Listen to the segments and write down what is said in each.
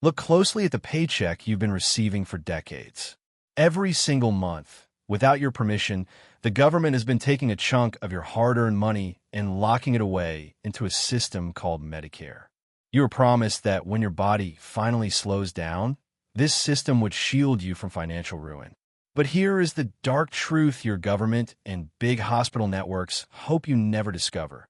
Look closely at the paycheck you've been receiving for decades. Every single month, without your permission, the government has been taking a chunk of your hard-earned money and locking it away into a system called Medicare. You were promised that when your body finally slows down, this system would shield you from financial ruin. But here is the dark truth your government and big hospital networks hope you never discover.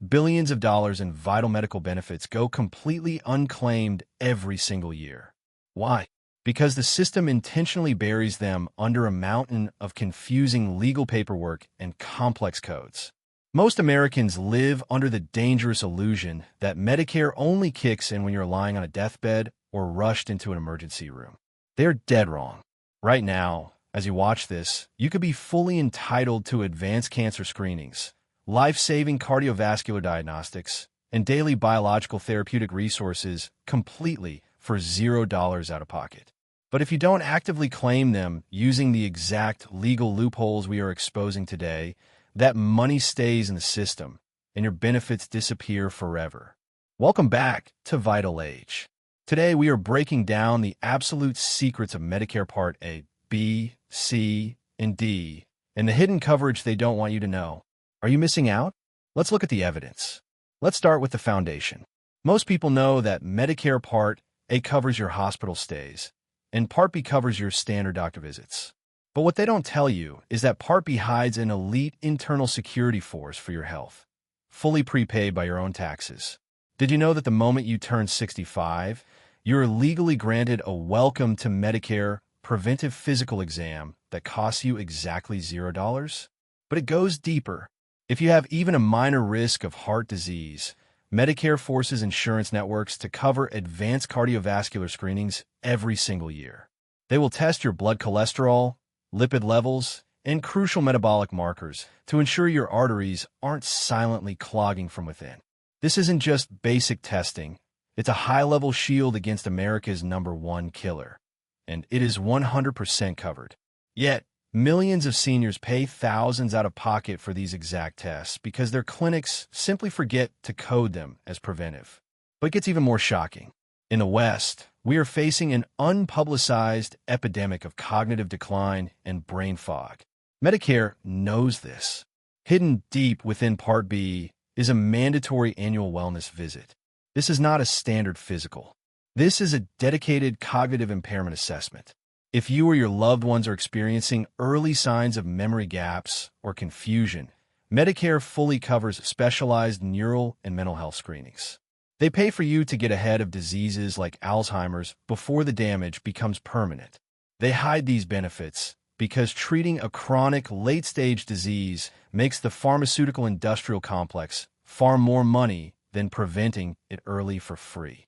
Billions of dollars in vital medical benefits go completely unclaimed every single year. Why? Because the system intentionally buries them under a mountain of confusing legal paperwork and complex codes. Most Americans live under the dangerous illusion that Medicare only kicks in when you're lying on a deathbed or rushed into an emergency room. They're dead wrong. Right now, as you watch this, you could be fully entitled to advanced cancer screenings, life-saving cardiovascular diagnostics, and daily biological therapeutic resources completely for $0 out of pocket. But if you don't actively claim them using the exact legal loopholes we are exposing today, that money stays in the system and your benefits disappear forever. Welcome back to Vital Age. Today we are breaking down the absolute secrets of Medicare Part A, B, C, and D, and the hidden coverage they don't want you to know. Are you missing out? Let's look at the evidence. Let's start with the foundation. Most people know that Medicare Part A covers your hospital stays, and Part B covers your standard doctor visits. But what they don't tell you is that Part B hides an elite internal security force for your health, fully prepaid by your own taxes. Did you know that the moment you turn 65, you're legally granted a Welcome to Medicare preventive physical exam that costs you exactly $0? But it goes deeper. If you have even a minor risk of heart disease, Medicare forces insurance networks to cover advanced cardiovascular screenings every single year. They will test your blood cholesterol, lipid levels, and crucial metabolic markers to ensure your arteries aren't silently clogging from within. This isn't just basic testing. It's a high-level shield against America's #1 killer, and it is 100% covered. Yet, millions of seniors pay thousands out of pocket for these exact tests because their clinics simply forget to code them as preventive. But it gets even more shocking. In the West, we are facing an unpublicized epidemic of cognitive decline and brain fog. Medicare knows this. Hidden deep within Part B is a mandatory annual wellness visit. This is not a standard physical. This is a dedicated cognitive impairment assessment. If you or your loved ones are experiencing early signs of memory gaps or confusion, Medicare fully covers specialized neural and mental health screenings. They pay for you to get ahead of diseases like Alzheimer's before the damage becomes permanent. They hide these benefits because treating a chronic late-stage disease makes the pharmaceutical industrial complex far more money than preventing it early for free.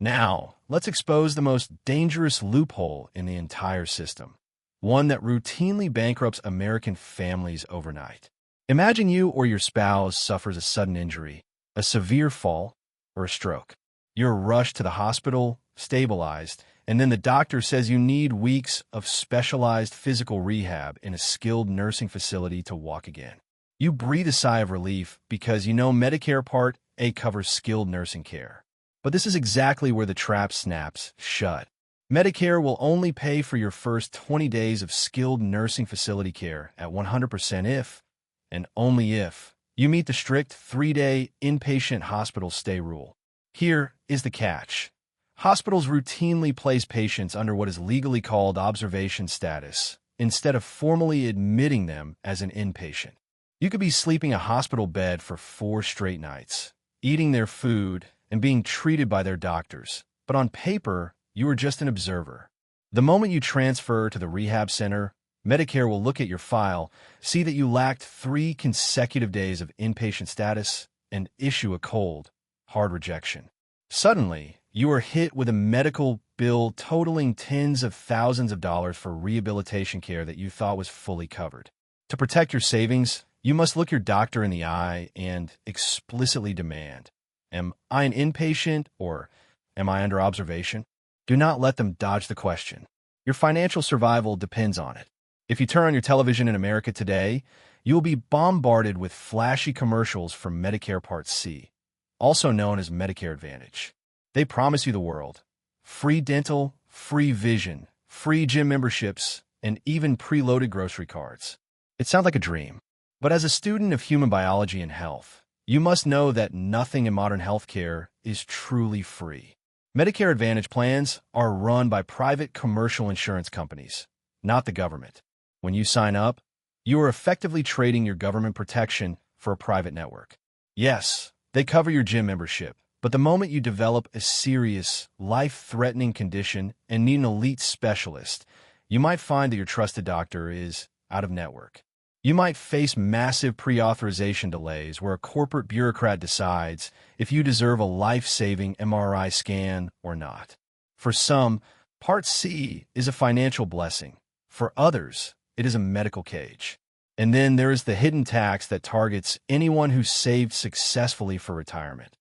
Now, let's expose the most dangerous loophole in the entire system, one that routinely bankrupts American families overnight. Imagine you or your spouse suffers a sudden injury, a severe fall, or a stroke. You're rushed to the hospital, stabilized, and then the doctor says you need weeks of specialized physical rehab in a skilled nursing facility to walk again. You breathe a sigh of relief because you know Medicare Part A covers skilled nursing care. But this is exactly where the trap snaps shut. Medicare will only pay for your first 20 days of skilled nursing facility care at 100% if, and only if, you meet the strict 3-day inpatient hospital stay rule. Here is the catch. Hospitals routinely place patients under what is legally called observation status, instead of formally admitting them as an inpatient. You could be sleeping a hospital bed for 4 straight nights, eating their food, and being treated by their doctors, but on paper, you are just an observer. The moment you transfer to the rehab center, Medicare will look at your file, see that you lacked 3 consecutive days of inpatient status, and issue a cold, hard rejection. Suddenly, you are hit with a medical bill totaling tens of thousands of dollars for rehabilitation care that you thought was fully covered. To protect your savings, you must look your doctor in the eye and explicitly demand, am I an inpatient or am I under observation? Do not let them dodge the question. Your financial survival depends on it. If you turn on your television in America today, you will be bombarded with flashy commercials for Medicare Part C, also known as Medicare Advantage. They promise you the world. free dental, free vision, free gym memberships, and even preloaded grocery cards. It sounds like a dream. But as a student of human biology and health, you must know that nothing in modern healthcare is truly free. Medicare Advantage plans are run by private commercial insurance companies, not the government. When you sign up, you are effectively trading your government protection for a private network. Yes, they cover your gym membership, but the moment you develop a serious, life-threatening condition and need an elite specialist, you might find that your trusted doctor is out of network. You might face massive pre-authorization delays where a corporate bureaucrat decides if you deserve a life-saving MRI scan or not. For some, Part C is a financial blessing. For others, it is a medical cage. And then there is the hidden tax that targets anyone who saved successfully for retirement.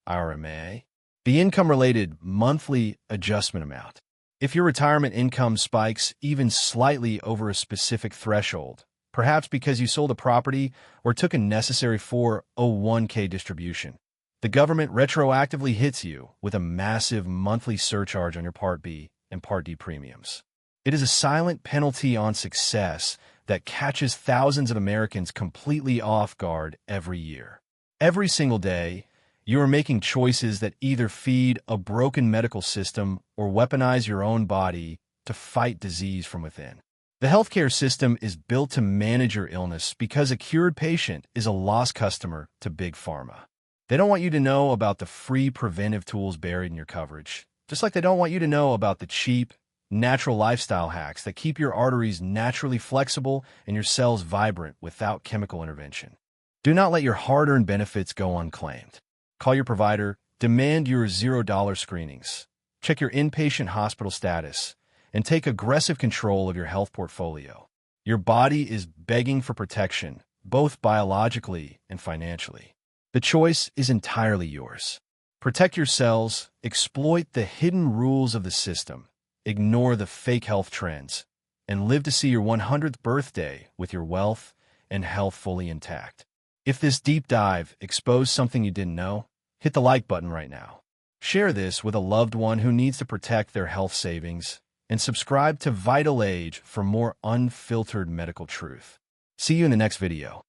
IRMAA, the income-related monthly adjustment amount. If your retirement income spikes even slightly over a specific threshold, perhaps because you sold a property or took a necessary 401k distribution, the government retroactively hits you with a massive monthly surcharge on your Part B and Part D premiums. It is a silent penalty on success that catches thousands of Americans completely off guard every year. Every single day, you are making choices that either feed a broken medical system or weaponize your own body to fight disease from within. The healthcare system is built to manage your illness because a cured patient is a lost customer to Big Pharma. They don't want you to know about the free preventive tools buried in your coverage, just like they don't want you to know about the cheap, natural lifestyle hacks that keep your arteries naturally flexible and your cells vibrant without chemical intervention. Do not let your hard-earned benefits go unclaimed. Call your provider, demand your $0 screenings, check your inpatient hospital status, and take aggressive control of your health portfolio. Your body is begging for protection, both biologically and financially. The choice is entirely yours. Protect your cells, exploit the hidden rules of the system, ignore the fake health trends, and live to see your 100th birthday with your wealth and health fully intact. If this deep dive exposed something you didn't know, hit the like button right now. Share this with a loved one who needs to protect their health savings, and subscribe to Vital Age for more unfiltered medical truth. See you in the next video.